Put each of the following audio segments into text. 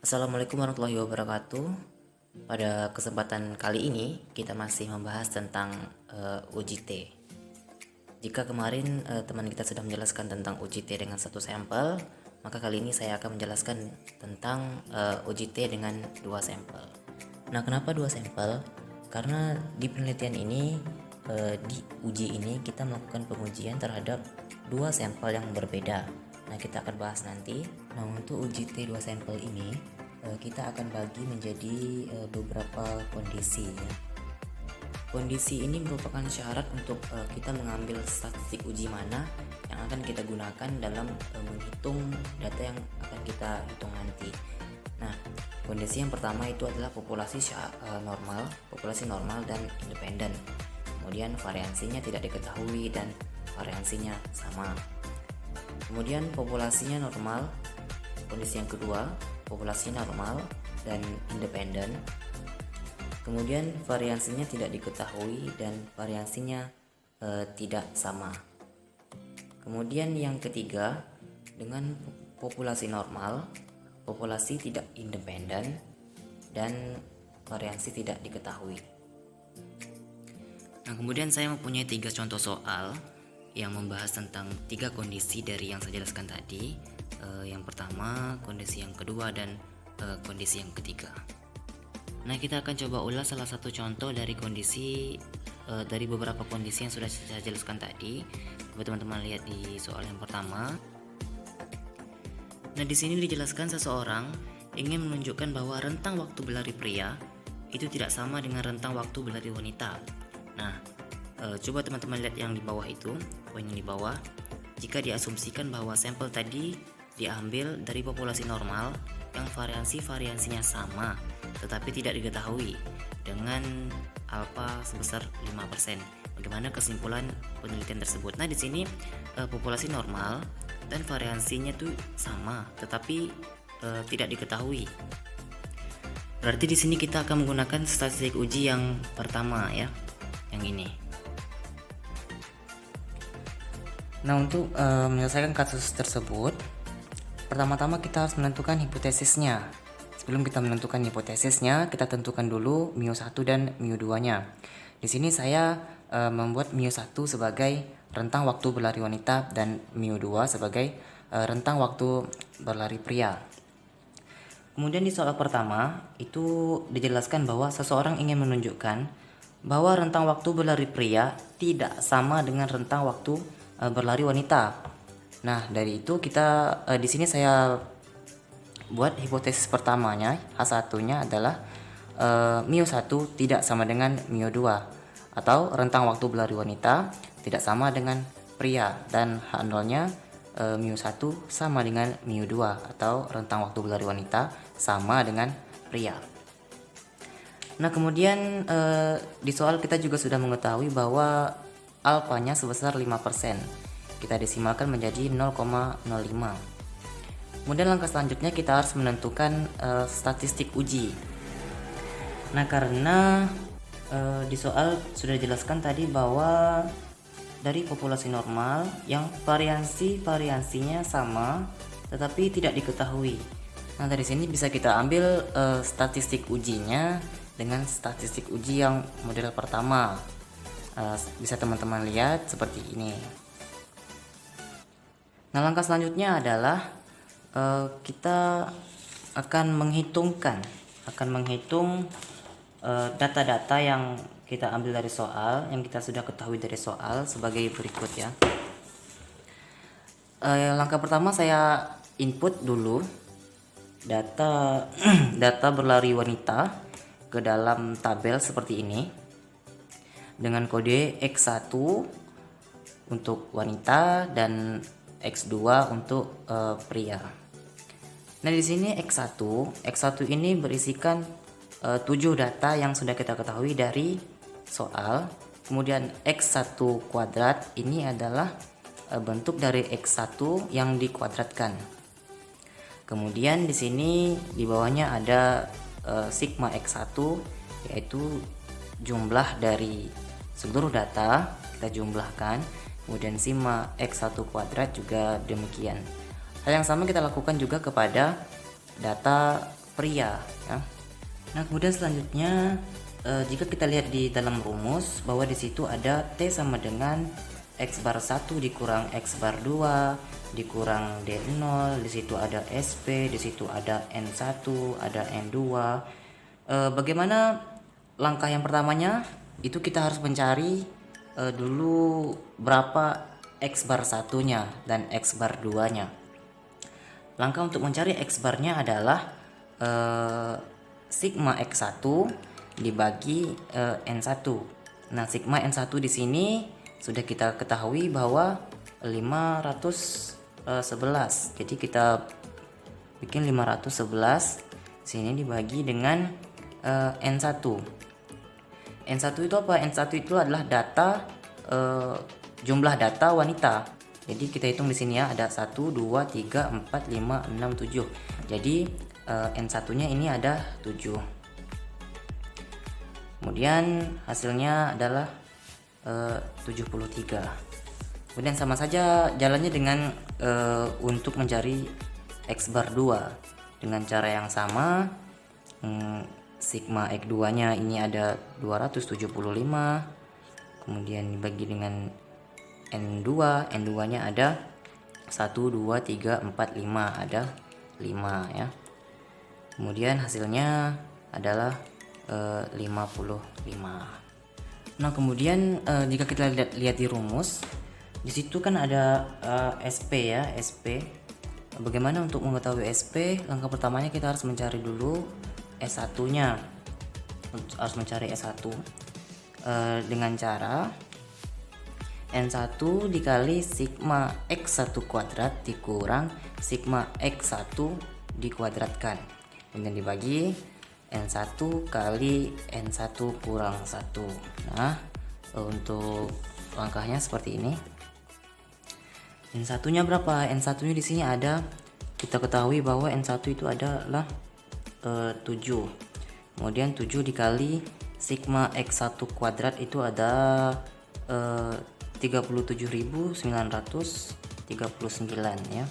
Assalamualaikum warahmatullahi wabarakatuh. Pada kesempatan kali ini kita masih membahas tentang uji T. Jika kemarin teman kita sudah menjelaskan tentang uji T dengan satu sampel, maka kali ini saya akan menjelaskan tentang uji T dengan dua sampel. Nah, kenapa dua sampel? Karena di penelitian ini, di uji ini kita melakukan pengujian terhadap dua sampel yang berbeda. Nah, kita akan bahas nanti. Nah, untuk uji T2 sampel ini kita akan bagi menjadi beberapa kondisi ya. Kondisi ini merupakan syarat untuk kita mengambil statistik uji mana yang akan kita gunakan dalam menghitung data yang akan kita hitung nanti. Nah, kondisi yang pertama itu adalah populasi normal dan independen. Kemudian variansinya tidak diketahui dan variansinya sama. Kemudian populasinya normal. Kondisi yang kedua, populasi normal dan independen. Kemudian variansinya tidak diketahui dan variansinya tidak sama. Kemudian yang ketiga, dengan populasi normal, populasi tidak independen dan variansi tidak diketahui. Nah, kemudian saya mempunyai 3 contoh soal yang membahas tentang 3 kondisi dari yang saya jelaskan tadi. Yang pertama, kondisi yang kedua, dan kondisi yang ketiga. Nah, kita akan coba ulas salah satu contoh dari kondisi dari beberapa kondisi yang sudah saya jelaskan tadi. Coba teman-teman lihat di soal yang pertama. Nah, di sini dijelaskan seseorang ingin menunjukkan bahwa rentang waktu berlari pria itu tidak sama dengan rentang waktu berlari wanita. Nah, coba teman-teman lihat yang di bawah itu, poin yang di bawah. Jika diasumsikan bahwa sampel tadi diambil dari populasi normal yang variansinya sama tetapi tidak diketahui dengan alfa sebesar 5%. Bagaimana kesimpulan penelitian tersebut? Nah, di sini populasi normal dan variansinya tuh sama tetapi tidak diketahui. Berarti di sini kita akan menggunakan statistik uji yang pertama ya, yang ini. Nah, untuk menyelesaikan kasus tersebut, pertama-tama kita harus menentukan hipotesisnya. Sebelum kita menentukan hipotesisnya, kita tentukan dulu mu1 dan mu2-nya. Di sini saya membuat mu1 sebagai rentang waktu berlari wanita dan mu2 sebagai rentang waktu berlari pria. Kemudian di soal pertama itu dijelaskan bahwa seseorang ingin menunjukkan bahwa rentang waktu berlari pria tidak sama dengan rentang waktu berlari wanita. Nah, dari itu kita di sini saya buat hipotesis pertamanya, H1-nya adalah mu1 tidak sama dengan mu2, atau rentang waktu berlari wanita tidak sama dengan pria, dan H0-nya mu1 sama dengan mu2, atau rentang waktu berlari wanita sama dengan pria. Nah, kemudian di soal kita juga sudah mengetahui bahwa alfanya sebesar 5%. Kita desimalkan menjadi 0,05. Kemudian langkah selanjutnya kita harus menentukan statistik uji. Nah, karena di soal sudah dijelaskan tadi bahwa dari populasi normal yang variansinya sama tetapi tidak diketahui. Nah, dari sini bisa kita ambil statistik ujinya dengan statistik uji yang model pertama. Bisa teman-teman lihat seperti ini. Nah, langkah selanjutnya adalah kita akan menghitung data-data yang kita ambil dari soal, yang kita sudah ketahui dari soal sebagai berikut ya. Langkah pertama saya input dulu data data berlari wanita ke dalam tabel seperti ini dengan kode X1 untuk wanita dan X2 untuk pria. Nah, di sini X1 ini berisikan 7 data yang sudah kita ketahui dari soal. Kemudian X1 kuadrat ini adalah bentuk dari X1 yang dikuadratkan. Kemudian di sini di bawahnya ada sigma X1, yaitu jumlah dari seluruh data kita jumlahkan. Kemudian sigma X1 kuadrat juga demikian. Hal yang sama kita lakukan juga kepada data pria ya. Nah, kemudian selanjutnya jika kita lihat di dalam rumus bahwa di situ ada T sama dengan X bar 1 dikurang X bar 2 dikurang D0, di situ ada SP, di situ ada N1, ada N2. Bagaimana langkah yang pertamanya? Itu kita harus mencari dulu berapa X bar satunya dan X bar 2-nya. Langkah untuk mencari X barnya adalah sigma X1 dibagi N1. Nah, sigma N1 di sini sudah kita ketahui bahwa 511. Jadi kita bikin 511 sini dibagi dengan N1. N1 itu apa? N1 itu adalah data jumlah data wanita. Jadi kita hitung di sini ya, ada 1 2 3 4 5 6 7. Jadi N1-nya ini ada 7. Kemudian hasilnya adalah 73. Kemudian sama saja jalannya dengan untuk mencari X bar 2 dengan cara yang sama. Sigma X2-nya ini ada 275. Kemudian dibagi dengan N2, N2-nya ada 1 2 3 4 5, ada 5 ya. Kemudian hasilnya adalah 55. Nah, kemudian jika kita lihat di rumus, di situ kan ada SP ya, SP. Bagaimana untuk mengetahui SP? Langkah pertamanya kita harus mencari dulu S1-nya. Harus mencari S1 dengan cara N1 dikali sigma X1 kuadrat dikurang sigma X1 dikuadratkan. Kemudian dibagi N1 kali N1 kurang 1. Nah, untuk langkahnya seperti ini. N1-nya berapa? N1-nya di sini ada, kita ketahui bahwa N1 itu adalah 7. Kemudian 7 dikali sigma X1 kuadrat itu ada 37.939 ya.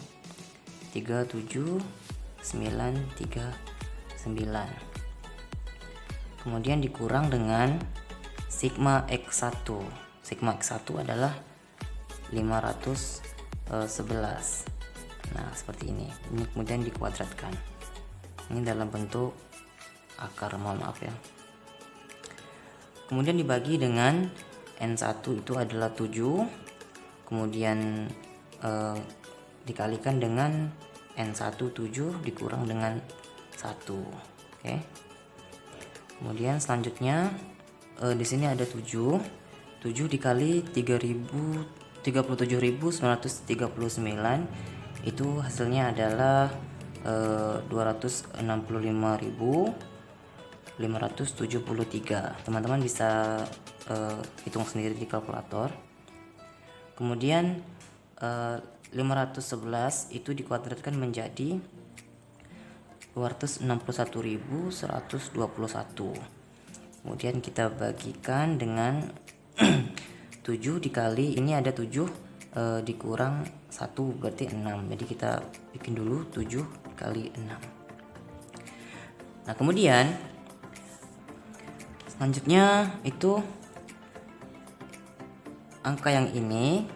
37939. Kemudian dikurang dengan sigma X1. Sigma X1 adalah 511. Nah, seperti ini. Ini kemudian dikuadratkan. Ini dalam bentuk akar, mohon maaf ya. Kemudian dibagi dengan N1 itu adalah 7. Kemudian dikalikan dengan N1 7 dikurang dengan 1. Oke. Kemudian selanjutnya di sini ada 7. 7 dikali 37.939 itu hasilnya adalah 265.573. Teman-teman bisa hitung sendiri di kalkulator. Kemudian 511 itu dikuadratkan menjadi 261.121. Kemudian kita bagikan dengan 7 dikali, ini ada 7 dikurang 1 berarti 6. Jadi kita bikin dulu 7 kali 6. Nah, kemudian selanjutnya itu angka yang ini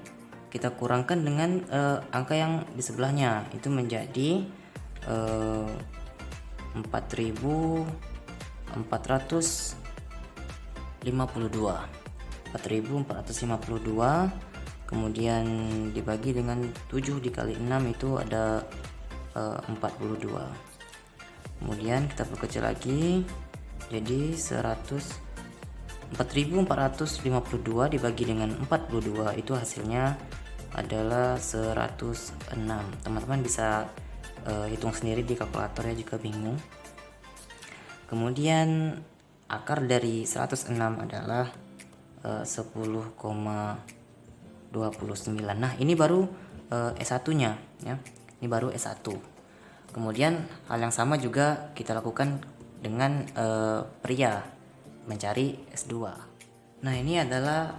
kita kurangkan dengan angka yang di sebelahnya, itu menjadi 4.452. Kemudian dibagi dengan 7 dikali 6 itu ada 42. Kemudian kita perkecil lagi jadi 4.452 dibagi dengan 42 itu hasilnya adalah 106. Teman-teman bisa hitung sendiri di kalkulator ya jika bingung. Kemudian akar dari 106 adalah 10,29. Nah, ini baru S1-nya ya. Ini baru S1. Kemudian hal yang sama juga kita lakukan dengan pria, mencari S2. Nah, ini adalah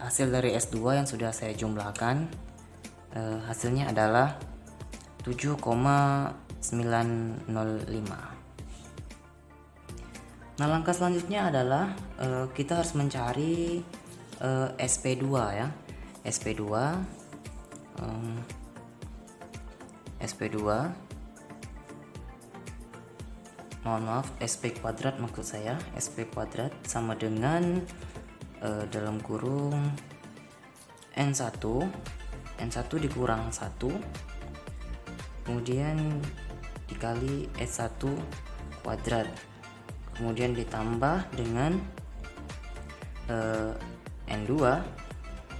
hasil dari S2 yang sudah saya jumlahkan. Hasilnya adalah 7,5 Nah, langkah selanjutnya adalah kita harus mencari SP2 ya. SP2 mohon maaf, SP kuadrat maksud saya. SP kuadrat sama dengan dalam kurung N1 dikurang 1 kemudian dikali S1 kuadrat kemudian ditambah dengan N2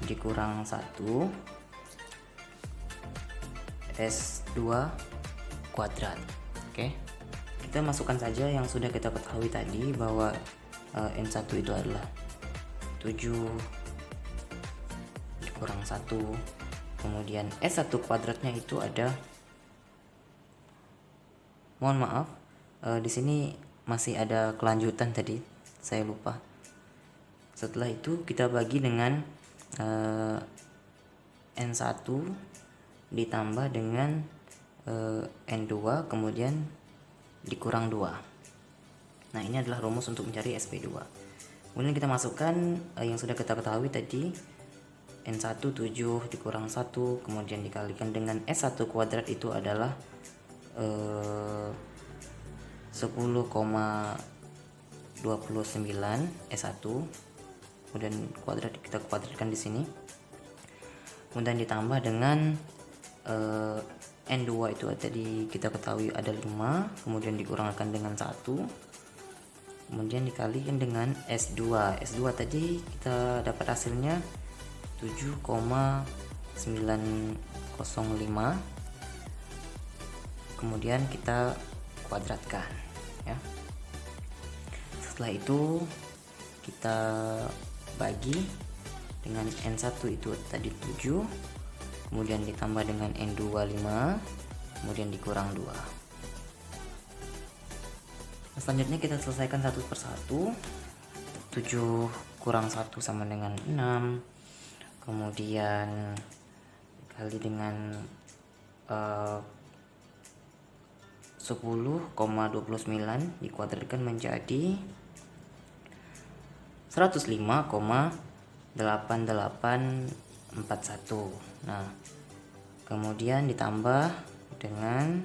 dikurang 1 S2 kuadrat. Oke, kita masukkan saja yang sudah kita ketahui tadi bahwa N1 itu adalah 7 dikurang 1, kemudian S1 kuadratnya itu ada, mohon maaf, di sini masih ada kelanjutan tadi, saya lupa. Setelah itu kita bagi dengan N1 ditambah dengan N2 kemudian dikurang 2. Nah, ini adalah rumus untuk mencari SP2. Kemudian kita masukkan yang sudah kita ketahui tadi, N1 7 dikurang 1 kemudian dikalikan dengan S1 kuadrat itu adalah 10,29 S1, kemudian kuadrat kita kuadratkan di sini, kemudian ditambah dengan N2 itu tadi kita ketahui ada 5, kemudian dikurangkan dengan 1, kemudian dikalikan dengan S2 tadi kita dapat hasilnya 7,905, kemudian kita kuadratkan ya. Setelah itu kita bagi dengan N1 itu tadi 7, kemudian ditambah dengan N2 5, kemudian dikurang 2. Selanjutnya kita selesaikan satu persatu. 7 kurang 1 sama dengan 6, kemudian dikali dengan 10,29 dikuadratkan menjadi 105,8841. Nah, kemudian ditambah dengan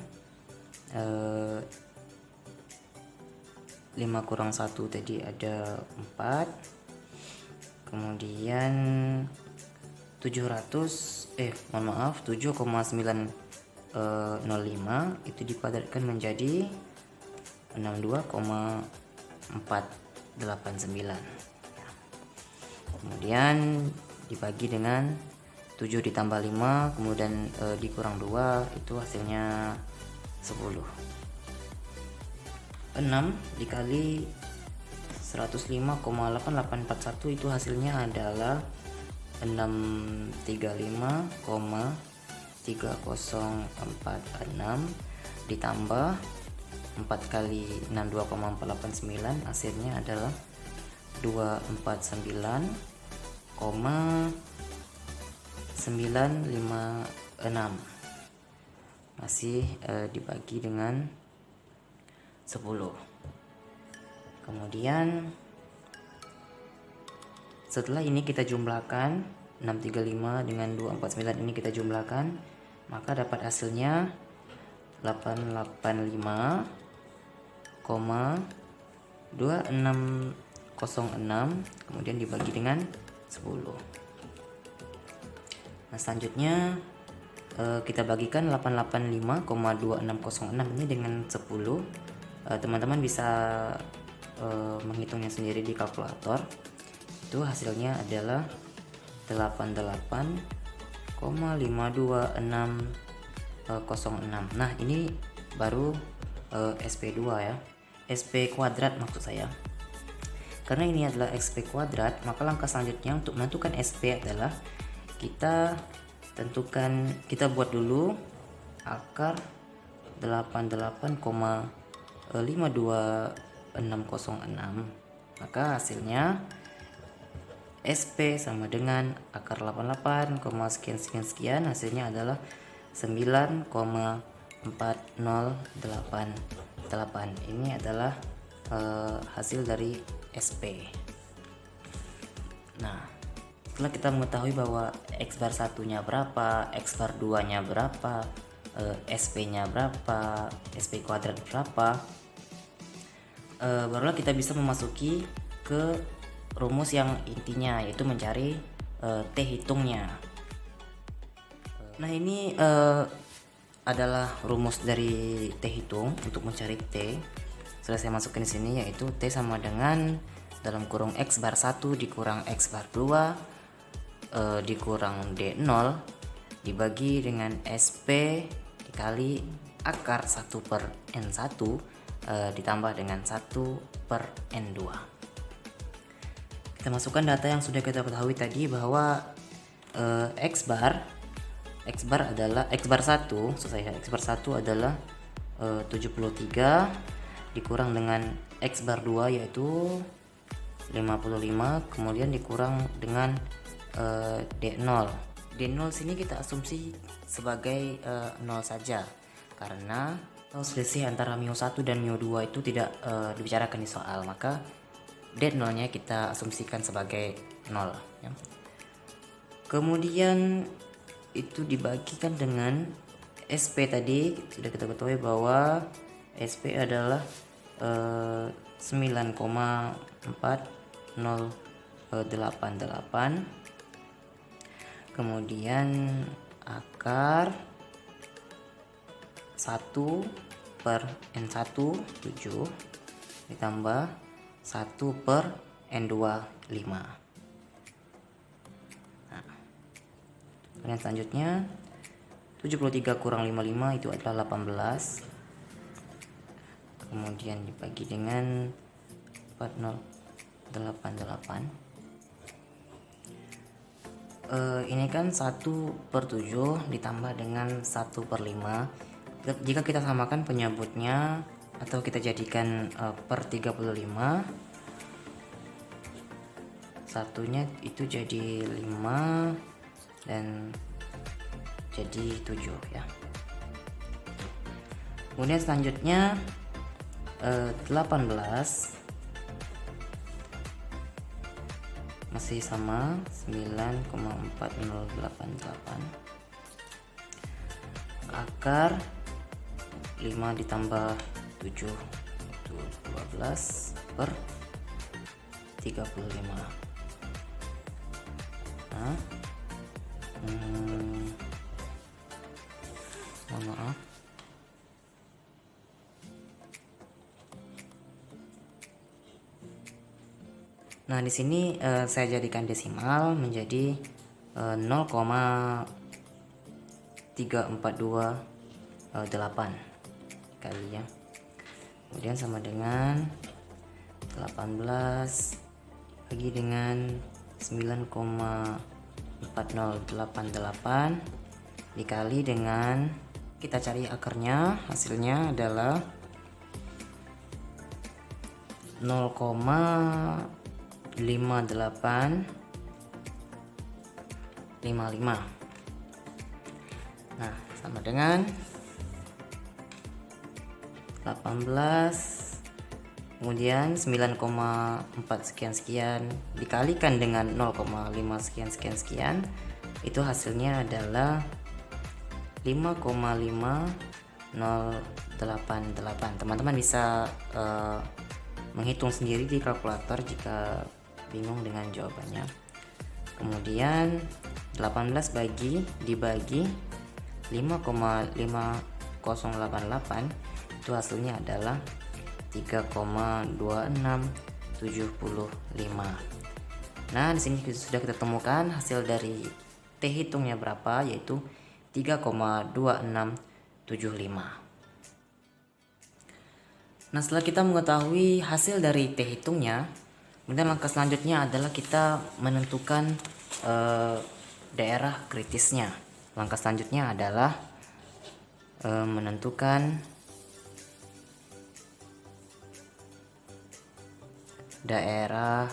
5 kurang 1 tadi ada 4, kemudian 7,905 itu dikuadratkan menjadi 62,489. Kemudian dibagi dengan 7 ditambah 5 kemudian dikurang 2 itu hasilnya 10. 6 dikali 105,8841 itu hasilnya adalah 635,3046 ditambah 4 kali 62,489 hasilnya adalah 249,956, masih dibagi dengan 10. Kemudian setelah ini kita jumlahkan 635 dengan 249 ini kita jumlahkan, maka dapat hasilnya 885,2606 kemudian dibagi dengan 10. Nah, selanjutnya kita bagikan 885,2606 ini dengan 10. Teman-teman bisa menghitungnya sendiri di kalkulator. Itu hasilnya adalah 88,52606. Nah, ini baru SP2 ya, SP kuadrat maksud saya. Karena ini adalah SP kuadrat, maka langkah selanjutnya untuk menentukan SP adalah kita buat dulu akar 88,52606. Maka hasilnya SP sama dengan akar 88, sekian hasilnya adalah 9,4 Ini adalah hasil dari SP. Nah, setelah kita mengetahui bahwa X bar 1-nya berapa, X bar 2-nya berapa, SP-nya berapa, SP kuadrat berapa, barulah kita bisa memasuki ke rumus yang intinya, yaitu mencari T hitungnya. Nah, ini adalah rumus dari T hitung untuk mencari T. Sudah saya masukin di sini, yaitu T sama dengan dalam kurung X bar 1 dikurang X bar 2 dikurang D0 dibagi dengan SP dikali akar 1 per N1 ditambah dengan 1 per N2. Kita masukkan data yang sudah kita ketahui tadi bahwa X bar adalah X bar 1 adalah 73 dikurang dengan X bar 2 yaitu 55, kemudian dikurang dengan D0. D0 sini kita asumsi sebagai 0 saja karena selisih antara μ1 dan μ2 itu tidak dibicarakan di soal, maka D0 nya kita asumsikan sebagai 0 ya. Kemudian itu dibagikan dengan SP tadi sudah kita ketahui bahwa SP adalah 9,4088, kemudian akar 1 per N1 7 ditambah 1 per N2 5. Kemudian selanjutnya 73 kurang 55 itu adalah 18, kemudian dibagi dengan 4088. Ini kan 1 per 7 ditambah dengan 1 per 5. Jika kita samakan penyebutnya atau kita jadikan per 35, satunya itu jadi 5 dan jadi 7 ya. Kemudian selanjutnya 18 masih sama 9,4088, akar 5 ditambah 7 itu 12 per 35. Nah, mohon maaf. Nah, di sini saya jadikan desimal menjadi 0,3428 kali ya. Kemudian sama dengan 18 bagi dengan 9,4088 dikali dengan, kita cari akarnya, hasilnya adalah 0,5855. Nah, sama dengan 18 kemudian 9,4 sekian dikalikan dengan 0,5 sekian itu hasilnya adalah 5,5088. Teman-teman bisa menghitung sendiri di kalkulator jika bingung dengan jawabannya. Kemudian 18 dibagi 5,5088 itu hasilnya adalah 3,2675. Nah, di sini sudah kita temukan hasil dari T hitungnya berapa, yaitu 3,2675. Nah, setelah kita mengetahui hasil dari T hitungnya, kemudian langkah selanjutnya adalah kita menentukan daerah kritisnya. Langkah selanjutnya adalah menentukan daerah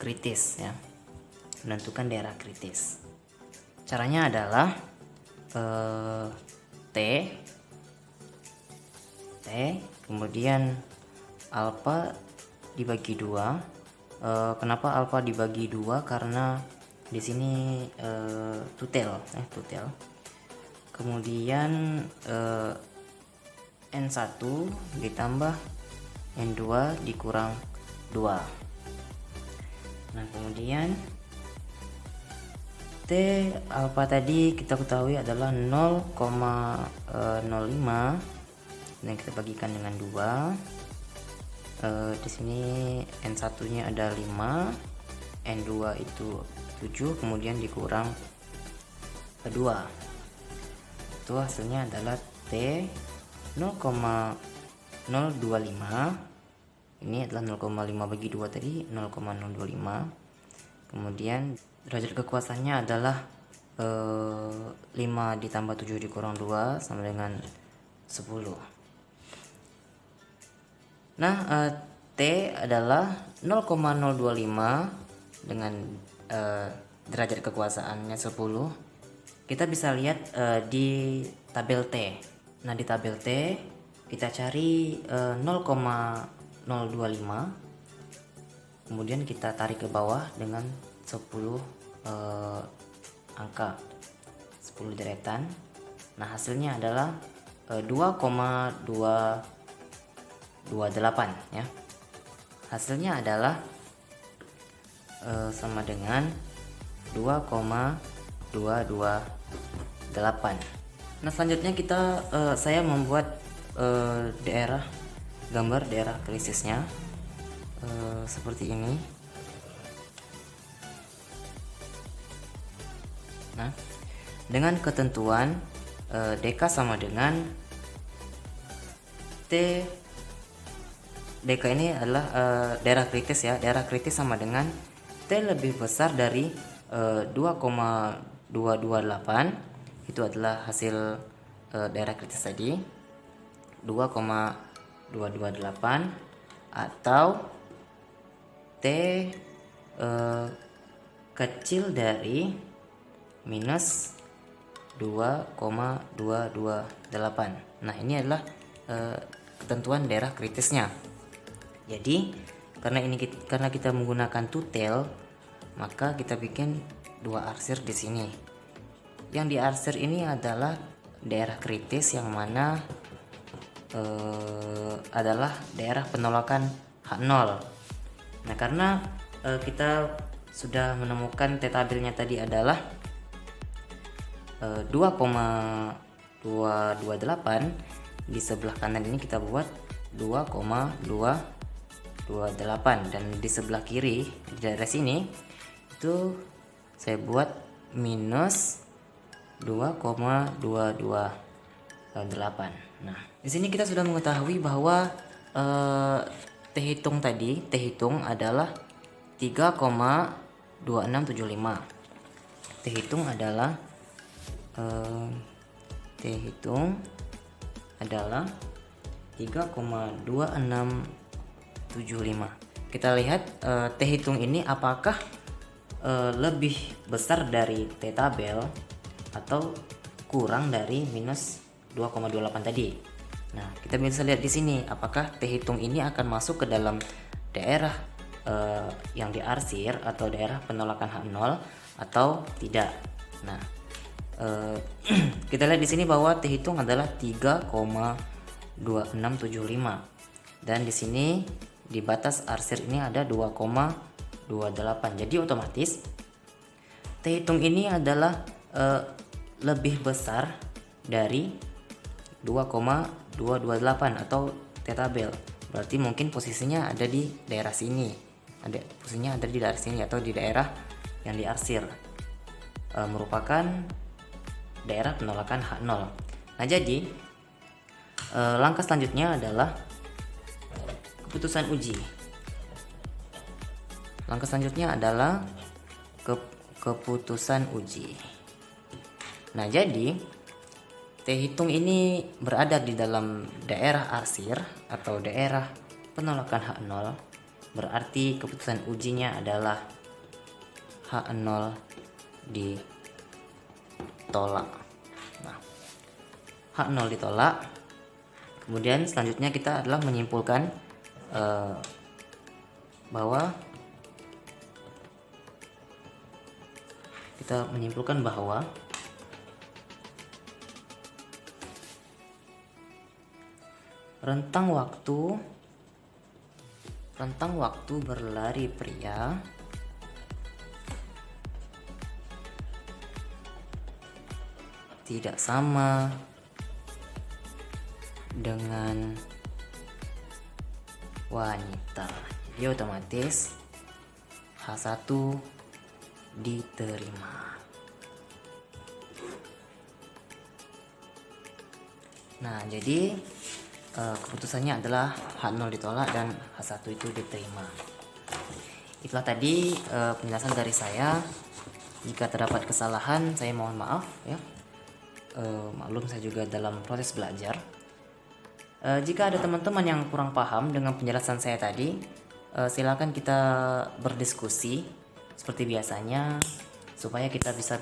kritis ya. Menentukan daerah kritis. Caranya adalah T T, kemudian alfa dibagi 2. Kenapa alfa dibagi 2? Karena di sini tutel. Kemudian N1 ditambah N2 dikurang 2. Nah, kemudian T alfa tadi kita ketahui adalah 0,05 dan kita bagikan dengan 2. Di sini N1 nya ada 5, N2 itu 7, kemudian dikurang 2. Itu hasilnya adalah T 0,025. Ini adalah 0,5 bagi 2 tadi, 0,025. Kemudian derajat kekuasaannya adalah 5 ditambah 7 dikurang 2 sama dengan 10. Nah, T adalah 0,025 dengan derajat kekuasaannya 10. Kita bisa lihat di tabel T. Nah, di tabel T kita cari 0,025, kemudian kita tarik ke bawah dengan 10 angka, 10 deretan. Nah, hasilnya adalah 2,228 ya. Hasilnya adalah sama dengan 2,228. Nah, selanjutnya saya membuat gambar daerah krisisnya seperti ini. Nah, dengan ketentuan DK sama dengan T. DK ini adalah daerah kritis ya. Daerah kritis sama dengan T lebih besar dari 2,228. Itu adalah hasil daerah kritis tadi, 2,228, atau T kecil dari minus 2,228. Nah, ini adalah ketentuan daerah kritisnya. Jadi karena kita menggunakan tutel, maka kita bikin 2 arsir di sini. Yang diarsir ini adalah daerah kritis yang mana adalah daerah penolakan H0. Nah, karena kita sudah menemukan T tabelnya tadi adalah 2,228, di sebelah kanan ini kita buat 2,228, dan di sebelah kiri di daerah sini itu saya buat minus 2,228. Nah, di sini kita sudah mengetahui bahwa T hitung adalah 3,2675. T hitung adalah 3,2675. Kita lihat T hitung ini apakah lebih besar dari T tabel atau kurang dari minus 2,28 tadi. Nah, kita bisa lihat di sini apakah T hitung ini akan masuk ke dalam daerah yang diarsir atau daerah penolakan H0 atau tidak. Nah, kita lihat di sini bahwa T hitung adalah 3,2675, dan di sini di batas arsir ini ada 2,28. Jadi otomatis T hitung ini adalah lebih besar dari 2,228 atau T tabel. Berarti mungkin posisinya ada di daerah sini. Posisinya ada di daerah sini atau di daerah yang diarsir. Merupakan daerah penolakan H0. Nah, jadi langkah selanjutnya adalah keputusan uji. Langkah selanjutnya adalah keputusan uji. Nah, jadi T hitung ini berada di dalam daerah arsir atau daerah penolakan H0. Berarti keputusan ujinya adalah H0 ditolak. Nah, hak 0 ditolak. Kemudian selanjutnya kita adalah menyimpulkan bahwa rentang waktu berlari pria tidak sama dengan wanita. Jadi otomatis H1 diterima. Nah, jadi keputusannya adalah H0 ditolak dan H1 itu diterima. Itulah tadi penjelasan dari saya. Jika terdapat kesalahan, saya mohon maaf ya. Maklum, saya juga dalam proses belajar. Jika ada teman-teman yang kurang paham dengan penjelasan saya tadi, silakan kita berdiskusi seperti biasanya supaya kita bisa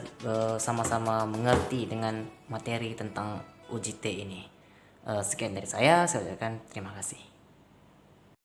sama-sama mengerti dengan materi tentang UJT ini. Sekian dari saya ucapkan terima kasih.